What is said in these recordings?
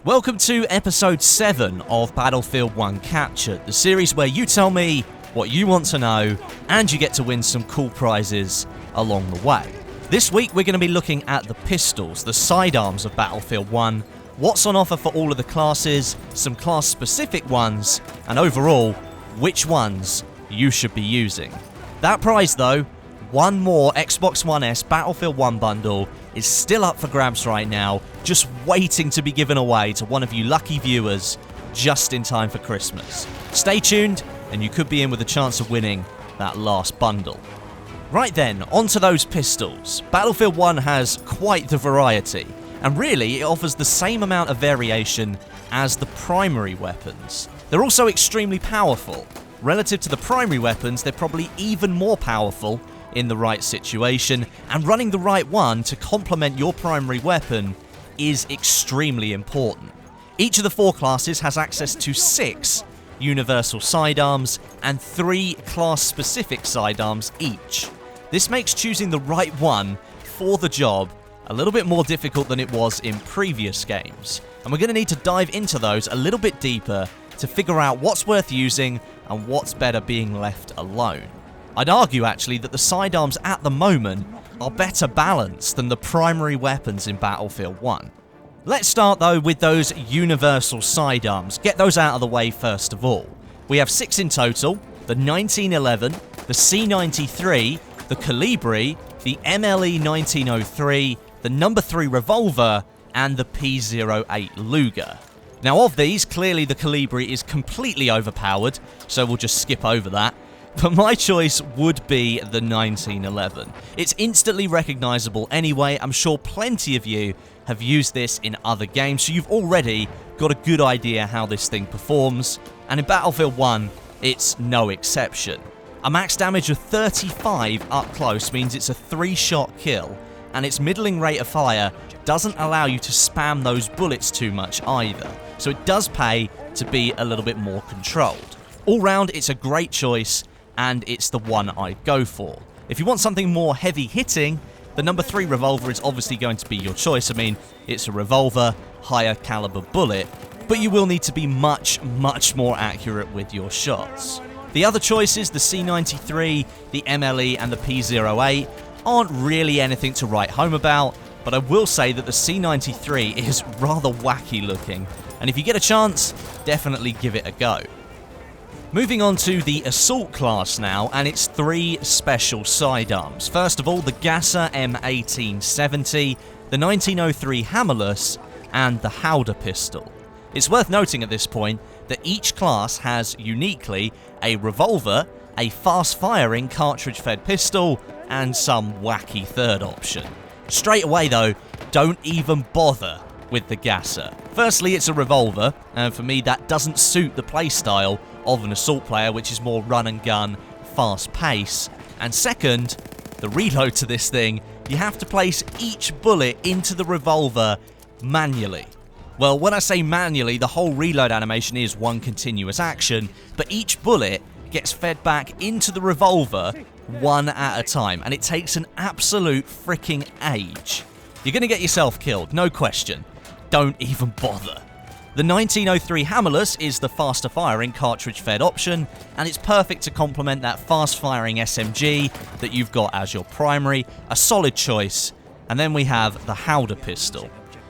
Welcome to episode 7 of Battlefield 1 Captured, the series where you tell me what you want to know and you get to win some cool prizes along the way. This week we're going to be looking at the pistols, the sidearms of Battlefield 1, what's on offer for all of the classes, some class specific ones, and overall, which ones you should be using. That prize though, one more Xbox One S Battlefield 1 bundle, is still up for grabs right now, just waiting to be given away to one of you lucky viewers just in time for Christmas. Stay tuned and you could be in with a chance of winning that last bundle. Right then, onto those pistols. Battlefield 1 has quite the variety, and really it offers the same amount of variation as the primary weapons. They're also extremely powerful. Relative to the primary weapons, they're probably even more powerful in the right situation, and running the right one to complement your primary weapon is extremely important. Each of the 4 classes has access to 6 universal sidearms and 3 class-specific sidearms each. This makes choosing the right one for the job a little bit more difficult than it was in previous games, and we're going to need to dive into those a little bit deeper to figure out what's worth using and what's better being left alone. I'd argue actually that the sidearms at the moment are better balanced than the primary weapons in Battlefield 1. Let's start though with those universal sidearms. Get those out of the way first of all. We have 6 in total: the 1911, the C93, the Calibri, the MLE 1903, the No. 3 revolver, and the P08 Luger. Now of these, clearly the Calibri is completely overpowered, so we'll just skip over that. But my choice would be the 1911. It's instantly recognizable anyway. I'm sure plenty of you have used this in other games, so you've already got a good idea how this thing performs. And in Battlefield 1, it's no exception. A max damage of 35 up close means it's a 3-shot kill, and its middling rate of fire doesn't allow you to spam those bullets too much either. So it does pay to be a little bit more controlled. All round, it's a great choice, and it's the one I'd go for. If you want something more heavy hitting, the No. 3 revolver is obviously going to be your choice. I mean, it's a revolver, higher caliber bullet, but you will need to be much more accurate with your shots. The other choices, the C93, the MLE, and the P08, aren't really anything to write home about, but I will say that the C93 is rather wacky looking, and if you get a chance, definitely give it a go. Moving on to the Assault class now, and its 3 special sidearms. First of all, the Gasser M1870, the 1903 Hammerless, and the Howder pistol. It's worth noting at this point that each class has uniquely a revolver, a fast-firing cartridge-fed pistol, and some wacky third option. Straight away though, don't even bother with the Gasser. Firstly, it's a revolver, and for me that doesn't suit the playstyle of an assault player, which is more run and gun, fast pace. And second, the reload to this thing, you have to place each bullet into the revolver manually. Well, when I say manually, the whole reload animation is one continuous action, but each bullet gets fed back into the revolver one at a time, and it takes an absolute freaking age. You're going to get yourself killed, no question. Don't even bother. The 1903 Hammerless is the faster firing cartridge fed option, and it's perfect to complement that fast firing SMG that you've got as your primary, a solid choice. And then we have the Howder pistol.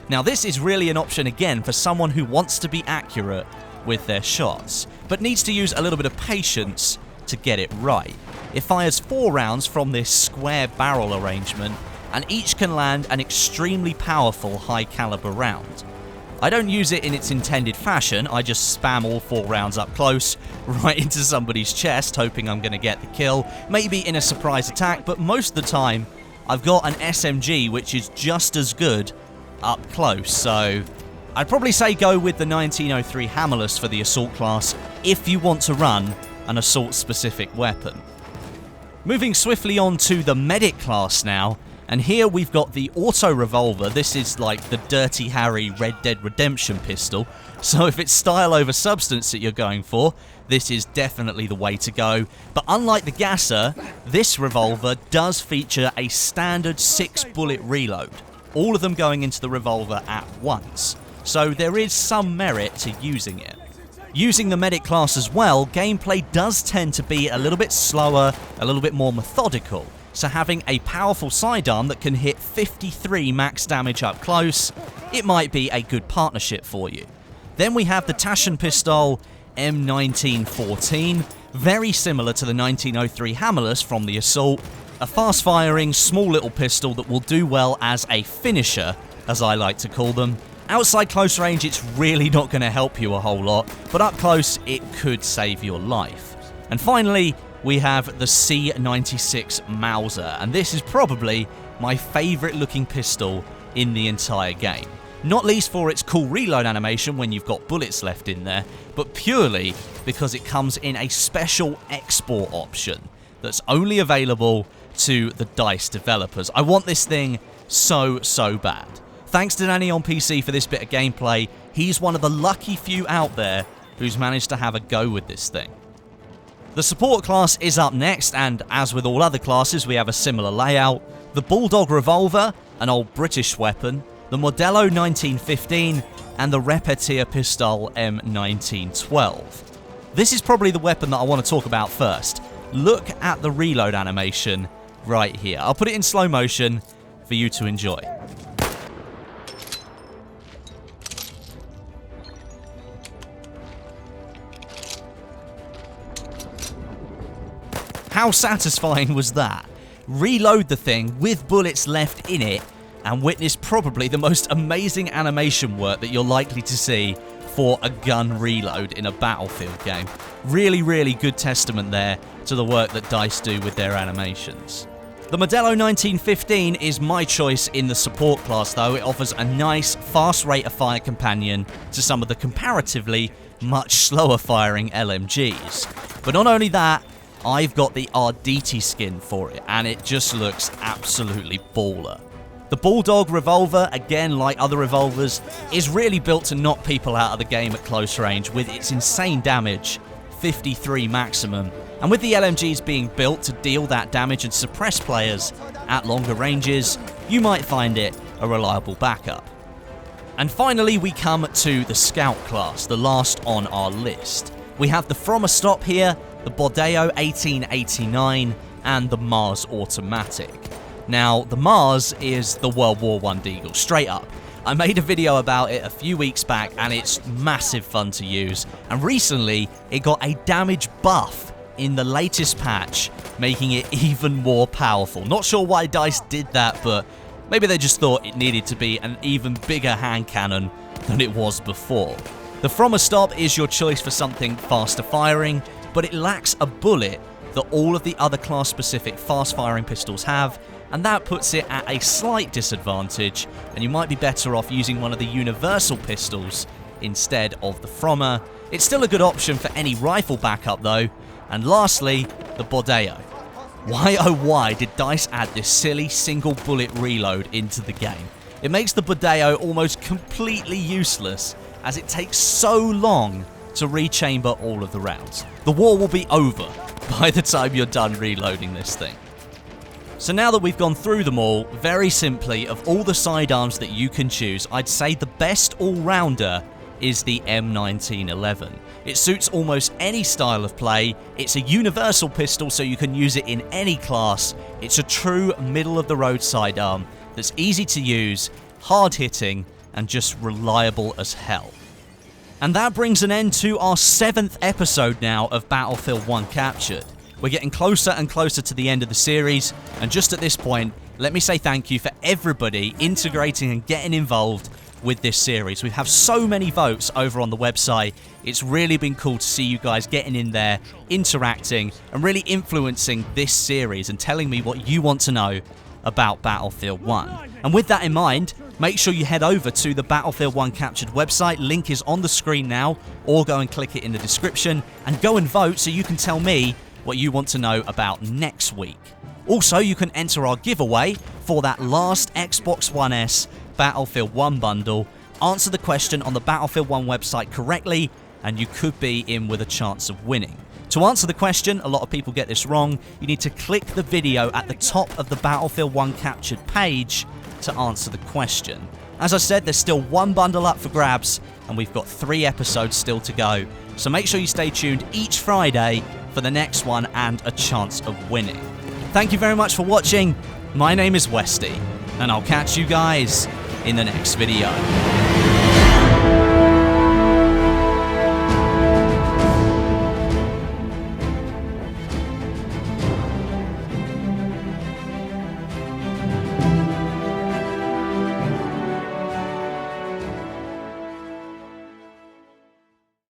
Now this is really an option again for someone who wants to be accurate with their shots, but needs to use a little bit of patience to get it right. It fires 4 rounds from this square barrel arrangement, and each can land an extremely powerful high caliber round. I don't use it in its intended fashion, I just spam all 4 rounds up close, right into somebody's chest, hoping I'm going to get the kill, maybe in a surprise attack, but most of the time, I've got an SMG which is just as good up close, so I'd probably say go with the 1903 Hammerless for the Assault class if you want to run an Assault-specific weapon. Moving swiftly on to the Medic class now, and here we've got the Auto Revolver. This is like the Dirty Harry Red Dead Redemption pistol, so if it's style over substance that you're going for, this is definitely the way to go. But unlike the Gasser, this revolver does feature a standard 6-bullet reload, all of them going into the revolver at once. so there is some merit to using it. Using the medic class as well, gameplay does tend to be a little bit slower, a little bit more methodical, so having a powerful sidearm that can hit 53 max damage up close, it might be a good partnership for you. Then we have the Taschen pistol M1914, very similar to the 1903 Hammerless from the Assault, a fast-firing, small little pistol that will do well as a finisher, as I like to call them. Outside close range, it's really not going to help you a whole lot, but up close, it could save your life. And finally, we have the C96 Mauser, and this is probably my favourite looking pistol in the entire game. Not least for its cool reload animation when you've got bullets left in there, but purely because it comes in a special export option that's only available to the DICE developers. I want this thing so bad. Thanks to Danny on PC for this bit of gameplay. He's one of the lucky few out there who's managed to have a go with this thing. The support class is up next, and as with all other classes, we have a similar layout. The Bulldog Revolver, an old British weapon, the Modello 1915, and the Repetier Pistol M1912. This is probably the weapon that I want to talk about first. Look at the reload animation right here. I'll put it in slow motion for you to enjoy. How satisfying was that? Reload the thing with bullets left in it and witness probably the most amazing animation work that you're likely to see for a gun reload in a Battlefield game. Really good testament there to the work that DICE do with their animations. The Modello 1915 is my choice in the support class though. It offers a nice, fast rate of fire companion to some of the comparatively much slower firing LMGs. But not only that, I've got the Arditi skin for it, and it just looks absolutely baller. The Bulldog Revolver, again like other revolvers, is really built to knock people out of the game at close range with its insane damage, 53 maximum, and with the LMGs being built to deal that damage and suppress players at longer ranges, you might find it a reliable backup. And finally we come to the Scout class, the last on our list. We have the From a Stop here, the Bordeo 1889, and the Mars Automatic. Now, the Mars is the World War I Deagle, straight up. I made a video about it a few weeks back, and it's massive fun to use. And recently, it got a damage buff in the latest patch, making it even more powerful. Not sure why DICE did that, but maybe they just thought it needed to be an even bigger hand cannon than it was before. The From a Stop is your choice for something faster firing, but it lacks a bullet that all of the other class-specific fast-firing pistols have, and that puts it at a slight disadvantage, and you might be better off using one of the universal pistols instead of the Frommer. It's still a good option for any rifle backup though. And lastly, the Bordeo. Why oh why did DICE add this silly single bullet reload into the game? It makes the Bordeo almost completely useless, as it takes so long to rechamber all of the rounds. The war will be over by the time you're done reloading this thing. So now that we've gone through them all, very simply, of all the sidearms that you can choose, I'd say the best all-rounder is the M1911. It suits almost any style of play, it's a universal pistol so you can use it in any class, it's a true middle-of-the-road sidearm that's easy to use, hard-hitting, and just reliable as hell. And that brings an end to our 7th episode now of Battlefield 1 Captured. We're getting closer and closer to the end of the series, and just at this point, let me say thank you for everybody integrating and getting involved with this series. We have so many votes over on the website. It's really been cool to see you guys getting in there, interacting, and really influencing this series and telling me what you want to know about Battlefield 1. And with that in mind, make sure you head over to the Battlefield 1 Captured website. Link is on the screen now, or go and click it in the description, and go and vote so you can tell me what you want to know about next week. Also, you can enter our giveaway for that last Xbox One S Battlefield 1 bundle. Answer the question on the Battlefield 1 website correctly, and you could be in with a chance of winning. To answer the question, a lot of people get this wrong, you need to click the video at the top of the Battlefield 1 Captured page to answer the question. As I said, there's still one bundle up for grabs, and we've got 3 episodes still to go. So make sure you stay tuned each Friday for the next one and a chance of winning. Thank you very much for watching. My name is Westie, and I'll catch you guys in the next video.